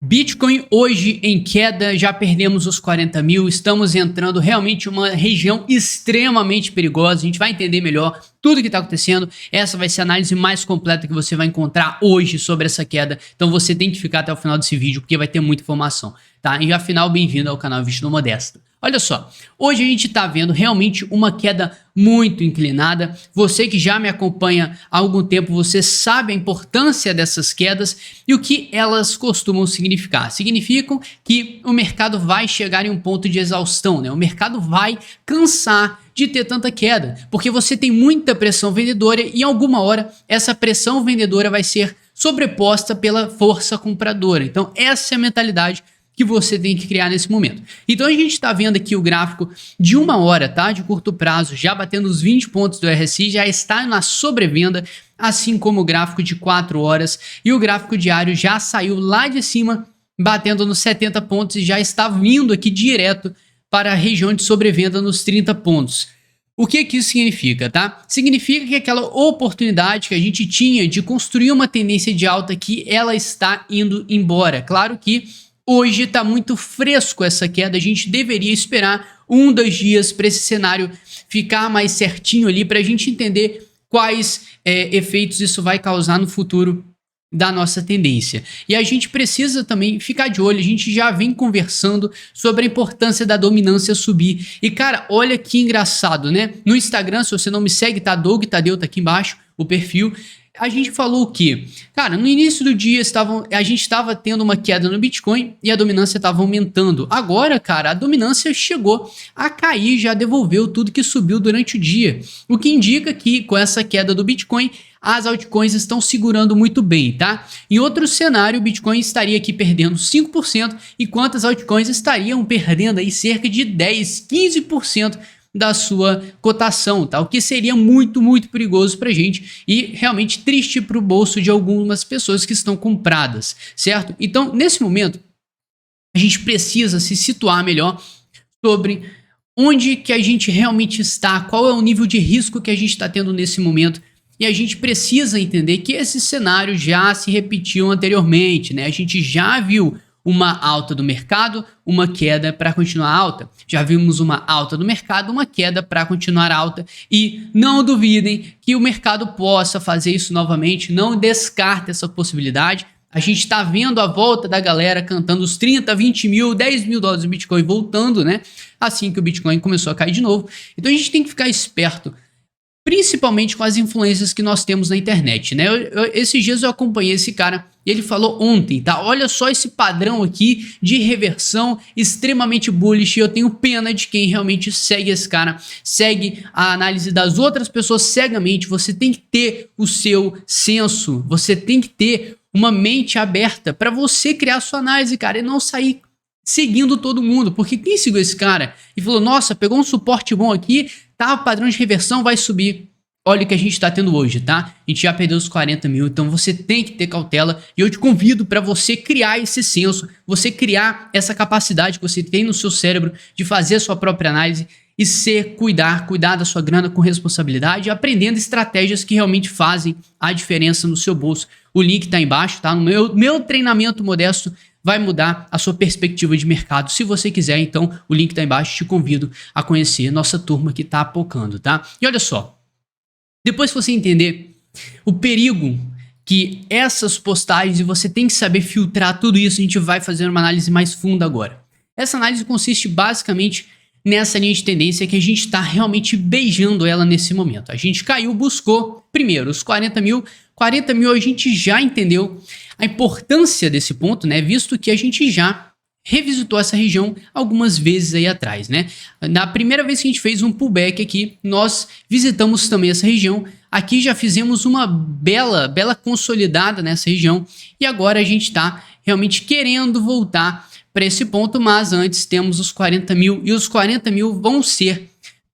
Bitcoin hoje em queda, já perdemos os 40 mil, estamos entrando realmente em uma região extremamente perigosa, a gente vai entender melhor tudo o que está acontecendo, essa vai ser a análise mais completa que você vai encontrar hoje sobre essa queda, então você tem que ficar até o final desse vídeo porque vai ter muita informação, tá? E afinal, bem-vindo ao canal Investidor Modesto. Olha só, hoje a gente está vendo realmente uma queda muito inclinada. Você que já me acompanha há algum tempo, você sabe a importância dessas quedas e o que elas costumam significar. Significam que o mercado vai chegar em um ponto de exaustão, né? O mercado vai cansar de ter tanta queda, porque você tem muita pressão vendedora e em alguma hora essa pressão vendedora vai ser sobreposta pela força compradora. Então essa é a mentalidade que você tem que criar nesse momento. Então a gente está vendo aqui o gráfico de 1 hora, tá? De curto prazo, já batendo os 20 pontos do RSI, já está na sobrevenda, assim como o gráfico de 4 horas e o gráfico diário já saiu lá de cima, batendo nos 70 pontos e já está vindo aqui direto para a região de sobrevenda nos 30 pontos. O que isso significa, tá? Significa que aquela oportunidade que a gente tinha de construir uma tendência de alta aqui, ela está indo embora. Claro que hoje está muito fresco essa queda, a gente deveria esperar 1, 2 dias para esse cenário ficar mais certinho ali, para a gente entender quais efeitos isso vai causar no futuro da nossa tendência. E a gente precisa também ficar de olho, a gente já vem conversando sobre a importância da dominância subir. E cara, olha que engraçado, né? No Instagram, se você não me segue, tá? Doug Tadeu, tá aqui embaixo, o perfil. A gente falou o quê? Cara, no início do dia a gente estava tendo uma queda no Bitcoin e a dominância estava aumentando. Agora, cara, a dominância chegou a cair, já devolveu tudo que subiu durante o dia. O que indica que com essa queda do Bitcoin, as altcoins estão segurando muito bem, tá? Em outro cenário, o Bitcoin estaria aqui perdendo 5%, enquanto as altcoins estariam perdendo aí cerca de 10, 15% da sua cotação, tá? O que seria muito, muito perigoso pra gente e realmente triste pro bolso de algumas pessoas que estão compradas, certo? Então, nesse momento, a gente precisa se situar melhor sobre onde que a gente realmente está, qual é o nível de risco que a gente está tendo nesse momento. E a gente precisa entender que esse cenário já se repetiu anteriormente, né? A gente já viu uma alta do mercado, uma queda para continuar alta. Já vimos uma alta do mercado, uma queda para continuar alta. E não duvidem que o mercado possa fazer isso novamente, não descarte essa possibilidade. A gente está vendo a volta da galera cantando os 30, 20 mil, 10 mil dólares do Bitcoin voltando, né? Assim que o Bitcoin começou a cair de novo. Então a gente tem que ficar esperto, principalmente com as influências que nós temos na internet, né? Esses dias eu acompanhei esse cara e ele falou ontem, tá? Olha só esse padrão aqui de reversão extremamente bullish e eu tenho pena de quem realmente segue esse cara, segue a análise das outras pessoas cegamente. Você tem que ter o seu senso, você tem que ter uma mente aberta para você criar sua análise, cara, e não sair seguindo todo mundo, porque quem seguiu esse cara e falou, nossa, pegou um suporte bom aqui, tá, o padrão de reversão vai subir. Olha o que a gente está tendo hoje, tá? A gente já perdeu os 40 mil, então você tem que ter cautela e eu te convido para você criar esse senso, você criar essa capacidade que você tem no seu cérebro de fazer a sua própria análise e cuidar da sua grana com responsabilidade, aprendendo estratégias que realmente fazem a diferença no seu bolso. O link tá embaixo, tá? No meu treinamento modesto vai mudar a sua perspectiva de mercado. Se você quiser, então, o link tá embaixo, te convido a conhecer nossa turma que tá apocando, tá? E olha só, depois que você entender o perigo que essas postagens, e você tem que saber filtrar tudo isso, a gente vai fazer uma análise mais funda agora. Essa análise consiste basicamente nessa linha de tendência que a gente está realmente beijando ela nesse momento. A gente caiu, buscou primeiro os 40 mil a gente já entendeu a importância desse ponto, né? Visto que a gente já revisitou essa região algumas vezes aí atrás, né? Na primeira vez que a gente fez um pullback aqui, nós visitamos também essa região. Aqui já fizemos uma bela consolidada nessa região e agora a gente está realmente querendo voltar para esse ponto, mas antes temos os 40 mil e os 40 mil vão ser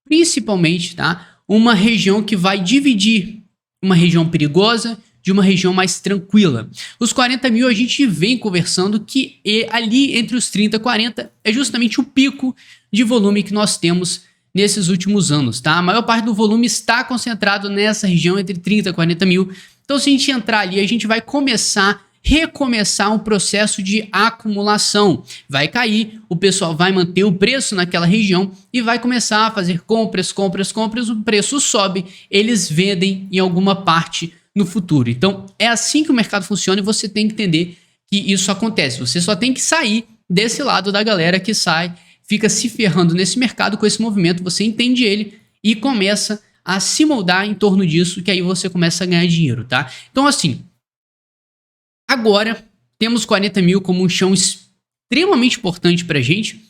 principalmente, tá, uma região que vai dividir uma região perigosa de uma região mais tranquila. Os 40 mil a gente vem conversando que ali entre os 30 e 40 é justamente o pico de volume que nós temos nesses últimos anos, tá? A maior parte do volume está concentrado nessa região entre 30 e 40 mil. Então se a gente entrar ali, a gente vai começar recomeçar um processo de acumulação. Vai cair, o pessoal vai manter o preço naquela região e vai começar a fazer compras, o preço sobe, eles vendem em alguma parte no futuro. Então é assim que o mercado funciona e você tem que entender que isso acontece. Você só tem que sair desse lado da galera que sai, fica se ferrando nesse mercado com esse movimento, você entende ele e começa a se moldar em torno disso, que aí você começa a ganhar dinheiro, tá? Então assim, agora temos 40 mil como um chão extremamente importante pra gente,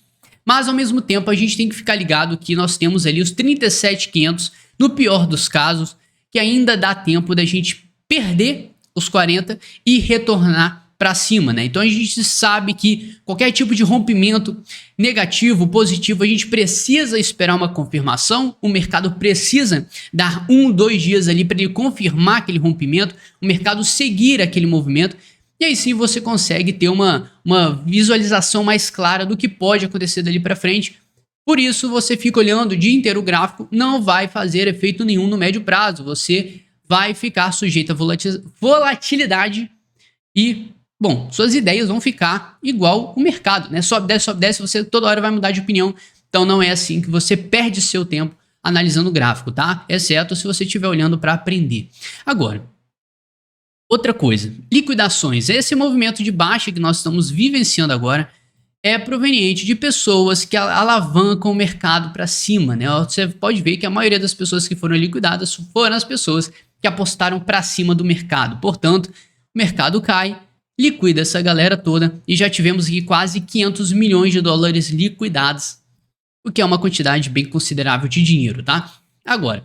mas ao mesmo tempo a gente tem que ficar ligado que nós temos ali os 37.500, no pior dos casos, que ainda dá tempo da gente perder os 40 e retornar para cima, né? Então a gente sabe que qualquer tipo de rompimento negativo, positivo, a gente precisa esperar uma confirmação, o mercado precisa dar 1-2 dias ali para ele confirmar aquele rompimento, o mercado seguir aquele movimento, e aí sim você consegue ter uma visualização mais clara do que pode acontecer dali para frente. Por isso você fica olhando o dia inteiro o gráfico, não vai fazer efeito nenhum no médio prazo, você vai ficar sujeito a volatilidade e bom, suas ideias vão ficar igual o mercado, né? Sobe, desce, você toda hora vai mudar de opinião. Então não é assim que você perde seu tempo analisando o gráfico, tá? Exceto se você estiver olhando para aprender. Agora, outra coisa, liquidações. Esse movimento de baixa que nós estamos vivenciando agora é proveniente de pessoas que alavancam o mercado para cima, né? Você pode ver que a maioria das pessoas que foram liquidadas foram as pessoas que apostaram para cima do mercado. Portanto, o mercado cai, liquida essa galera toda e já tivemos aqui quase 500 milhões de dólares liquidados, o que é uma quantidade bem considerável de dinheiro, tá? Agora,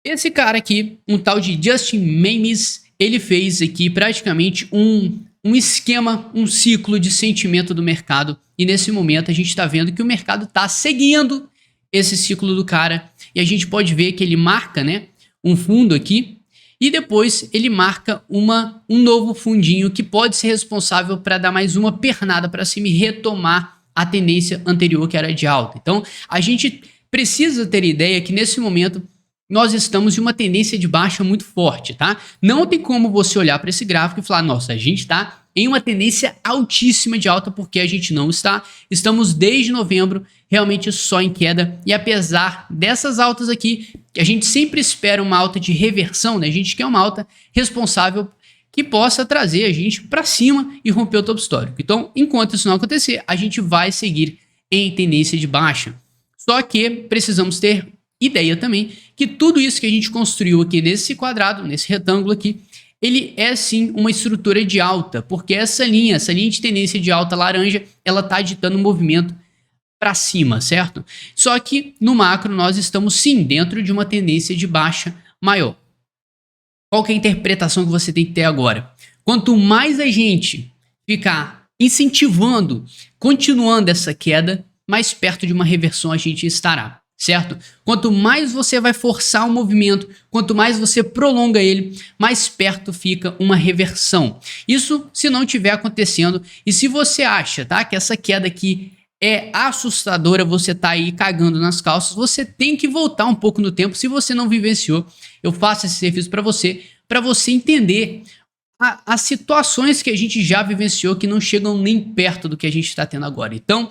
esse cara aqui, um tal de Justin Mames, ele fez aqui praticamente um esquema, um ciclo de sentimento do mercado e nesse momento a gente está vendo que o mercado está seguindo esse ciclo do cara e a gente pode ver que ele marca, né, um fundo aqui. E depois ele marca um novo fundinho que pode ser responsável para dar mais uma pernada para cima e retomar a tendência anterior que era de alta. Então a gente precisa ter ideia que nesse momento nós estamos em uma tendência de baixa muito forte, tá? Não tem como você olhar para esse gráfico e falar, nossa, a gente está em uma tendência altíssima de alta, porque a gente não está. Estamos desde novembro realmente só em queda e apesar dessas altas aqui, a gente sempre espera uma alta de reversão, né? A gente quer uma alta responsável que possa trazer a gente para cima e romper o topo histórico. Então, enquanto isso não acontecer, a gente vai seguir em tendência de baixa. Só que precisamos ter ideia também que tudo isso que a gente construiu aqui nesse quadrado, nesse retângulo aqui, ele é sim uma estrutura de alta, porque essa linha de tendência de alta laranja, ela está ditando um movimento para cima, certo? Só que no macro nós estamos sim dentro de uma tendência de baixa maior. Qual que é a interpretação que você tem que ter agora? Quanto mais a gente ficar incentivando, continuando essa queda, mais perto de uma reversão a gente estará, certo? Quanto mais você vai forçar o movimento, quanto mais você prolonga ele, mais perto fica uma reversão. Isso se não estiver acontecendo e se você acha, tá, que essa queda aqui é assustadora, você tá aí cagando nas calças, você tem que voltar um pouco no tempo. Se você não vivenciou, eu faço esse serviço para você entender as situações que a gente já vivenciou que não chegam nem perto do que a gente está tendo agora. Então,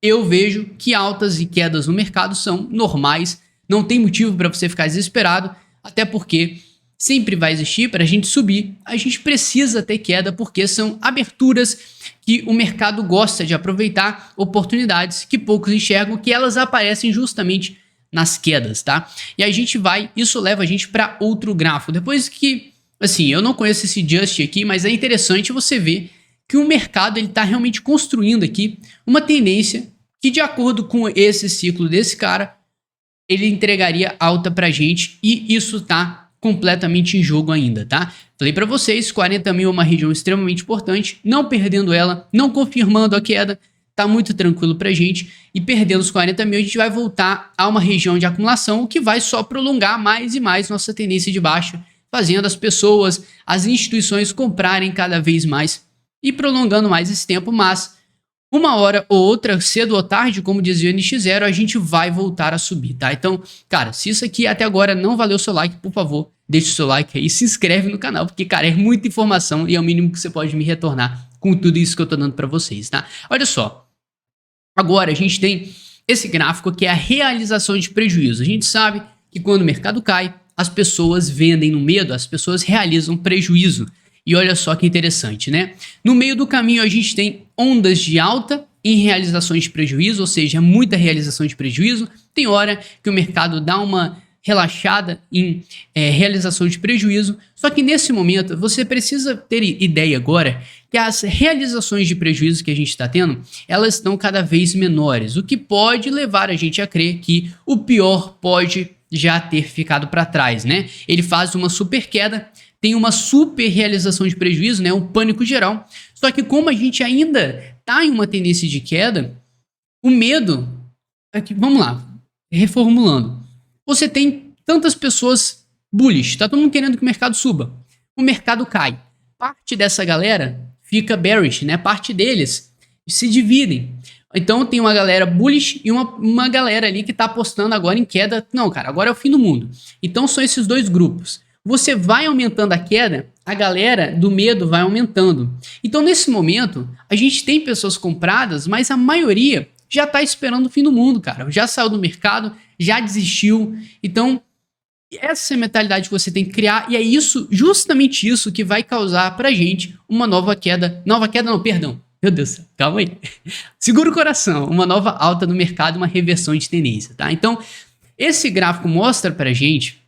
eu vejo que altas e quedas no mercado são normais, não tem motivo para você ficar desesperado, até porque sempre vai existir. Para a gente subir, a gente precisa ter queda, porque são aberturas que o mercado gosta de aproveitar, oportunidades que poucos enxergam, que elas aparecem justamente nas quedas, tá? E a gente isso leva a gente para outro gráfico. Depois que, assim, eu não conheço esse Just aqui, mas é interessante você ver que o mercado ele está realmente construindo aqui uma tendência que, de acordo com esse ciclo desse cara, ele entregaria alta pra gente e isso tá completamente em jogo ainda, tá? Falei pra vocês, 40 mil é uma região extremamente importante, não perdendo ela, não confirmando a queda, tá muito tranquilo pra gente e perdendo os 40 mil a gente vai voltar a uma região de acumulação, o que vai só prolongar mais e mais nossa tendência de baixa, fazendo as pessoas, as instituições comprarem cada vez mais e prolongando mais esse tempo, mas uma hora ou outra, cedo ou tarde, como dizia o NX0, a gente vai voltar a subir, tá? Então, cara, se isso aqui até agora não valeu o seu like, por favor, deixa o seu like aí e se inscreve no canal, porque, cara, é muita informação e é o mínimo que você pode me retornar com tudo isso que eu tô dando pra vocês, tá? Olha só, agora a gente tem esse gráfico que é a realização de prejuízo. A gente sabe que quando o mercado cai, as pessoas vendem no medo, as pessoas realizam prejuízo. E olha só que interessante, né? No meio do caminho a gente tem ondas de alta em realizações de prejuízo, ou seja, muita realização de prejuízo. Tem hora que o mercado dá uma relaxada em realização de prejuízo. Só que nesse momento você precisa ter ideia agora que as realizações de prejuízo que a gente está tendo, elas estão cada vez menores, o que pode levar a gente a crer que o pior pode já ter ficado para trás, né? Ele faz uma super queda, tem uma super realização de prejuízo, né? Um pânico geral. Só que como a gente ainda está em uma tendência de queda, o medo... Aqui, vamos lá, reformulando. Você tem tantas pessoas bullish, tá todo mundo querendo que o mercado suba. O mercado cai. Parte dessa galera fica bearish, né? Parte deles se dividem. Então tem uma galera bullish e uma galera ali que tá apostando agora em queda. Não, cara, agora é o fim do mundo. Então são esses dois grupos. Você vai aumentando a queda, a galera do medo vai aumentando. Então nesse momento, a gente tem pessoas compradas, mas a maioria já tá esperando o fim do mundo, cara. Já saiu do mercado, já desistiu. Então essa é a mentalidade que você tem que criar e é isso, justamente isso que vai causar pra gente uma nova queda. Nova queda não, perdão. Meu Deus, calma aí. Segura o coração. Uma nova alta no mercado, uma reversão de tendência, tá? Então, esse gráfico mostra pra gente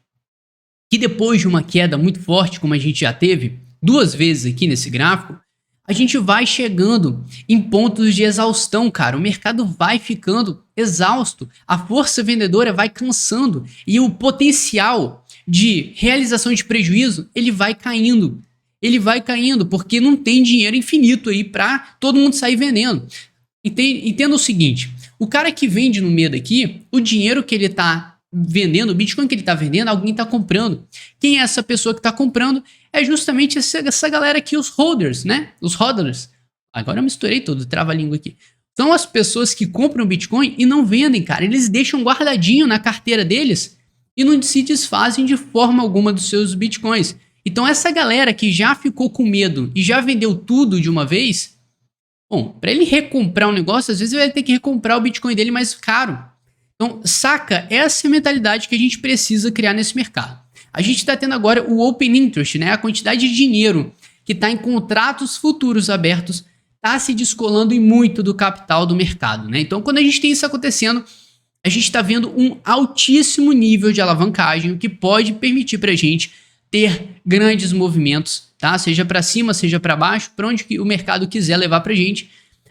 que depois de uma queda muito forte, como a gente já teve duas vezes aqui nesse gráfico, a gente vai chegando em pontos de exaustão, cara. O mercado vai ficando exausto, a força vendedora vai cansando e o potencial de realização de prejuízo, ele vai caindo. Ele vai caindo porque não tem dinheiro infinito aí para todo mundo sair vendendo. Entenda o seguinte, o cara que vende no medo aqui, o dinheiro que ele tá vendendo, o Bitcoin que ele tá vendendo, alguém tá comprando. Quem é essa pessoa que tá comprando? É justamente essa galera aqui, os holders, né? Os hodlers. Agora eu misturei tudo, trava-língua aqui. São as pessoas que compram Bitcoin e não vendem, cara. Eles deixam guardadinho na carteira deles e não se desfazem de forma alguma dos seus Bitcoins. Então essa galera que já ficou com medo e já vendeu tudo de uma vez, bom, para ele recomprar um negócio, às vezes ele vai ter que recomprar o Bitcoin dele mais caro. Então, saca, essa é a mentalidade que a gente precisa criar nesse mercado. A gente está tendo agora o Open Interest, né? A quantidade de dinheiro que está em contratos futuros abertos está se descolando em muito do capital do mercado, né? Então, quando a gente tem isso acontecendo, a gente está vendo um altíssimo nível de alavancagem, o que pode permitir para a gente ter grandes movimentos, tá? Seja para cima, seja para baixo, para onde que o mercado quiser levar para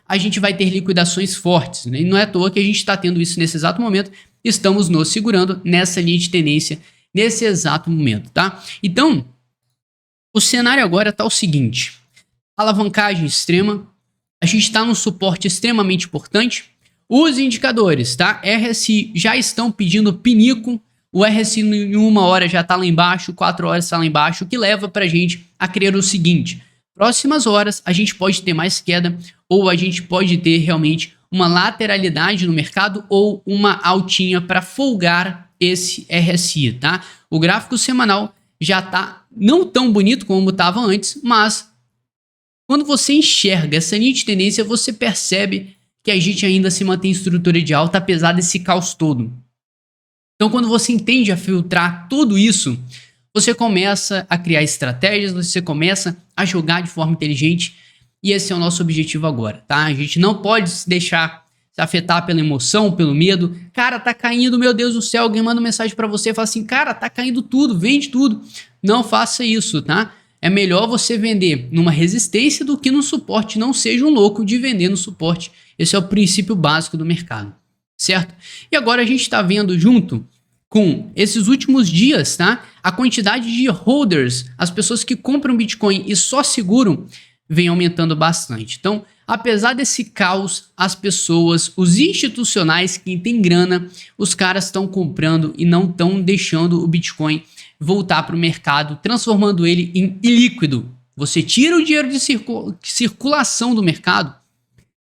a gente vai ter liquidações fortes, né? E não é à toa que a gente está tendo isso nesse exato momento, estamos nos segurando nessa linha de tendência nesse exato momento, tá? Então, o cenário agora está o seguinte, alavancagem extrema, a gente está num suporte extremamente importante, os indicadores, tá? RSI já estão pedindo pinico, o RSI em 1 hora já está lá embaixo, 4 horas está lá embaixo, o que leva para a gente a crer o seguinte, próximas horas a gente pode ter mais queda ou a gente pode ter realmente uma lateralidade no mercado ou uma altinha para folgar esse RSI, tá? O gráfico semanal já tá não tão bonito como estava antes, mas quando você enxerga essa linha de tendência, você percebe que a gente ainda se mantém em estrutura de alta apesar desse caos todo. Então, quando você entende a filtrar tudo isso, você começa a criar estratégias, você começa a jogar de forma inteligente e esse é o nosso objetivo agora, tá? A gente não pode se deixar se afetar pela emoção, pelo medo. Cara, tá caindo, meu Deus do céu, alguém manda mensagem pra você e fala assim, cara, tá caindo tudo, vende tudo. Não faça isso, tá? É melhor você vender numa resistência do que no suporte. Não seja um louco de vender no suporte. Esse é o princípio básico do mercado, certo? E agora a gente está vendo junto com esses últimos dias, tá? A quantidade de holders, as pessoas que compram Bitcoin e só seguram, vem aumentando bastante. Então, apesar desse caos, as pessoas, os institucionais, quem tem grana, os caras estão comprando e não estão deixando o Bitcoin voltar para o mercado, transformando ele em ilíquido. Você tira o dinheiro de circulação do mercado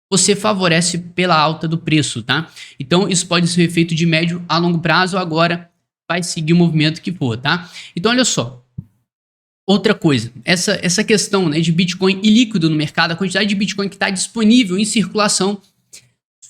você favorece pela alta do preço, tá? Então isso pode ser feito de médio a longo prazo, agora vai seguir o movimento que for, tá? Então olha só, outra coisa, essa questão, né, de Bitcoin ilíquido no mercado, a quantidade de Bitcoin que está disponível em circulação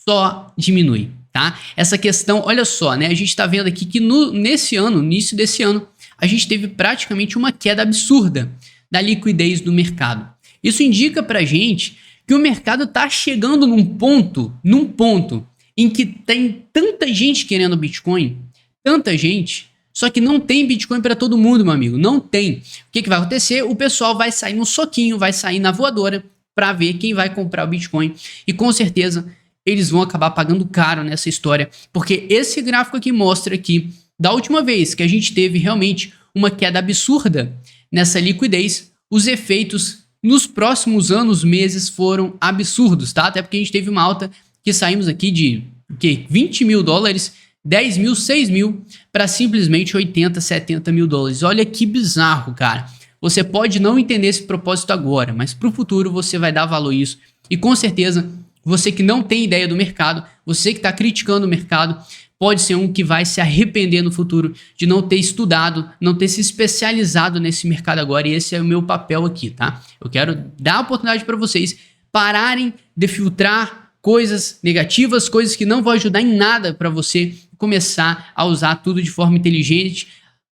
só diminui, tá? Essa questão, olha só, né, a gente está vendo aqui que nesse ano, no início desse ano, a gente teve praticamente uma queda absurda da liquidez do mercado. Isso indica pra gente que o mercado está chegando num ponto em que tem tanta gente querendo Bitcoin, tanta gente, só que não tem Bitcoin para todo mundo, meu amigo, não tem. O que vai acontecer? O pessoal vai sair no soquinho, vai sair na voadora para ver quem vai comprar o Bitcoin e com certeza eles vão acabar pagando caro nessa história, porque esse gráfico aqui mostra que da última vez que a gente teve realmente uma queda absurda nessa liquidez, os efeitos nos próximos anos, meses foram absurdos, tá? Até porque a gente teve uma alta que saímos aqui de 20 mil dólares, 10 mil, 6 mil, para simplesmente 80, 70 mil dólares. Olha que bizarro, cara. Você pode não entender esse propósito agora, mas para o futuro você vai dar valor a isso. E com certeza, você que não tem ideia do mercado, você que está criticando o mercado, pode ser um que vai se arrepender no futuro de não ter estudado, não ter se especializado nesse mercado agora, e esse é o meu papel aqui, tá? Eu quero dar a oportunidade para vocês pararem de filtrar coisas negativas, coisas que não vão ajudar em nada para você começar a usar tudo de forma inteligente,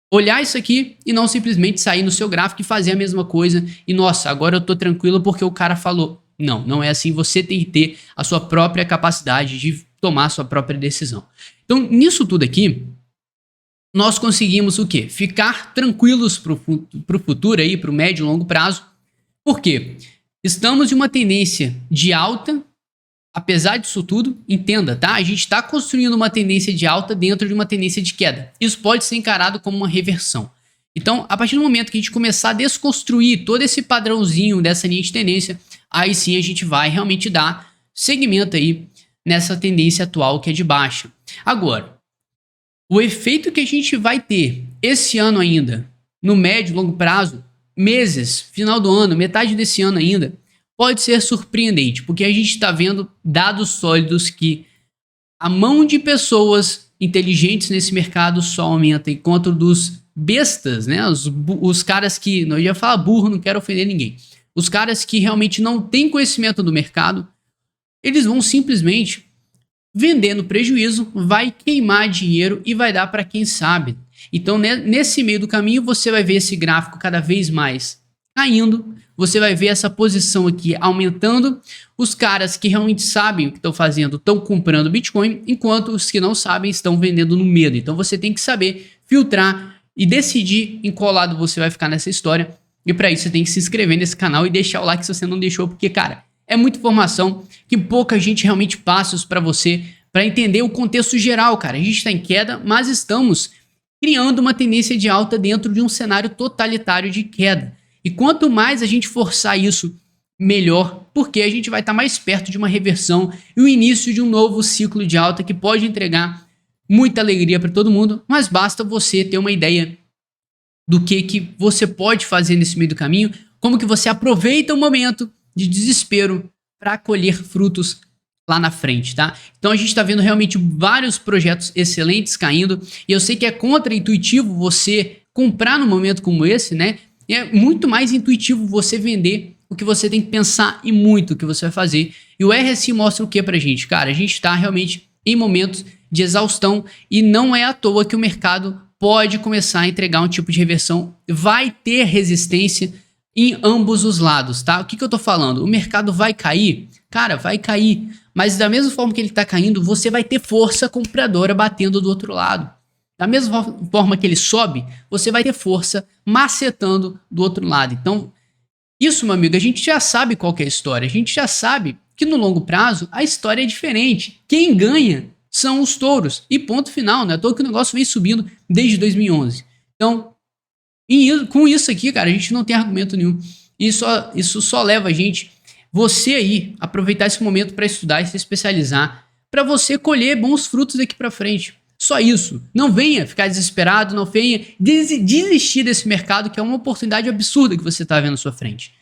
olhar isso aqui e não simplesmente sair no seu gráfico e fazer a mesma coisa e, nossa, agora eu tô tranquilo porque o cara falou. Não, não é assim, você tem que ter a sua própria capacidade de tomar a sua própria decisão. Então, nisso tudo aqui, nós conseguimos o quê? Ficar tranquilos para o futuro aí, para o médio e longo prazo. Por quê? Estamos em uma tendência de alta, apesar disso tudo, entenda, tá? A gente está construindo uma tendência de alta dentro de uma tendência de queda. Isso pode ser encarado como uma reversão. Então, a partir do momento que a gente começar a desconstruir todo esse padrãozinho dessa linha de tendência, aí sim a gente vai realmente dar segmento aí nessa tendência atual que é de baixa. Agora, o efeito que a gente vai ter esse ano ainda, no médio e longo prazo, meses, final do ano, metade desse ano ainda, pode ser surpreendente, porque a gente está vendo dados sólidos que a mão de pessoas inteligentes nesse mercado só aumenta, enquanto dos bestas, né, os caras que, não ia falar burro, não quero ofender ninguém, os caras que realmente não têm conhecimento do mercado, eles vão simplesmente vendendo prejuízo, vai queimar dinheiro e vai dar para quem sabe. Então, nesse meio do caminho, você vai ver esse gráfico cada vez mais caindo, você vai ver essa posição aqui aumentando, os caras que realmente sabem o que estão fazendo estão comprando Bitcoin, enquanto os que não sabem estão vendendo no medo. Então, você tem que saber filtrar e decidir em qual lado você vai ficar nessa história. E para isso, você tem que se inscrever nesse canal e deixar o like se você não deixou, porque, cara, é muita informação que pouca gente realmente passa para você, para entender o contexto geral, cara. A gente está em queda, mas estamos criando uma tendência de alta dentro de um cenário totalitário de queda. E quanto mais a gente forçar isso, melhor, porque a gente vai estar mais perto de uma reversão e o início de um novo ciclo de alta que pode entregar muita alegria para todo mundo, mas basta você ter uma ideia do que você pode fazer nesse meio do caminho, como que você aproveita o momento de desespero para colher frutos lá na frente, tá? Então a gente está vendo realmente vários projetos excelentes caindo, e eu sei que é contra-intuitivo você comprar num momento como esse, né? E é muito mais intuitivo você vender o que você tem que pensar e muito o que você vai fazer. E o RSI mostra o que pra gente? Cara, a gente está realmente em momentos de exaustão e não é à toa que o mercado pode começar a entregar um tipo de reversão, vai ter resistência em ambos os lados, tá? O que eu tô falando? O mercado vai cair? Cara, vai cair. Mas da mesma forma que ele tá caindo, você vai ter força compradora batendo do outro lado. Da mesma forma que ele sobe, você vai ter força macetando do outro lado. Então, isso, meu amigo, a gente já sabe qual que é a história. A gente já sabe que no longo prazo a história é diferente. Quem ganha são os touros. E ponto final, né? À toa que o negócio vem subindo desde 2011. Então, com isso aqui, cara, a gente não tem argumento nenhum. Isso só leva a gente, você aí, aproveitar esse momento para estudar e se especializar, para você colher bons frutos daqui para frente. Só isso. Não venha ficar desesperado, não venha desistir desse mercado, que é uma oportunidade absurda que você está vendo à sua frente.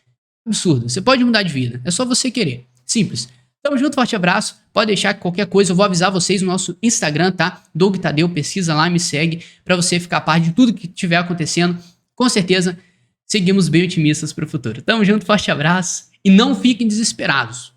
Absurda. Você pode mudar de vida. É só você querer. Simples. Tamo junto, forte abraço. Pode deixar que qualquer coisa eu vou avisar vocês no nosso Instagram, tá? Doug Tadeu, pesquisa lá, me segue pra você ficar a par de tudo que estiver acontecendo. Com certeza, seguimos bem otimistas pro futuro. Tamo junto, forte abraço e não fiquem desesperados.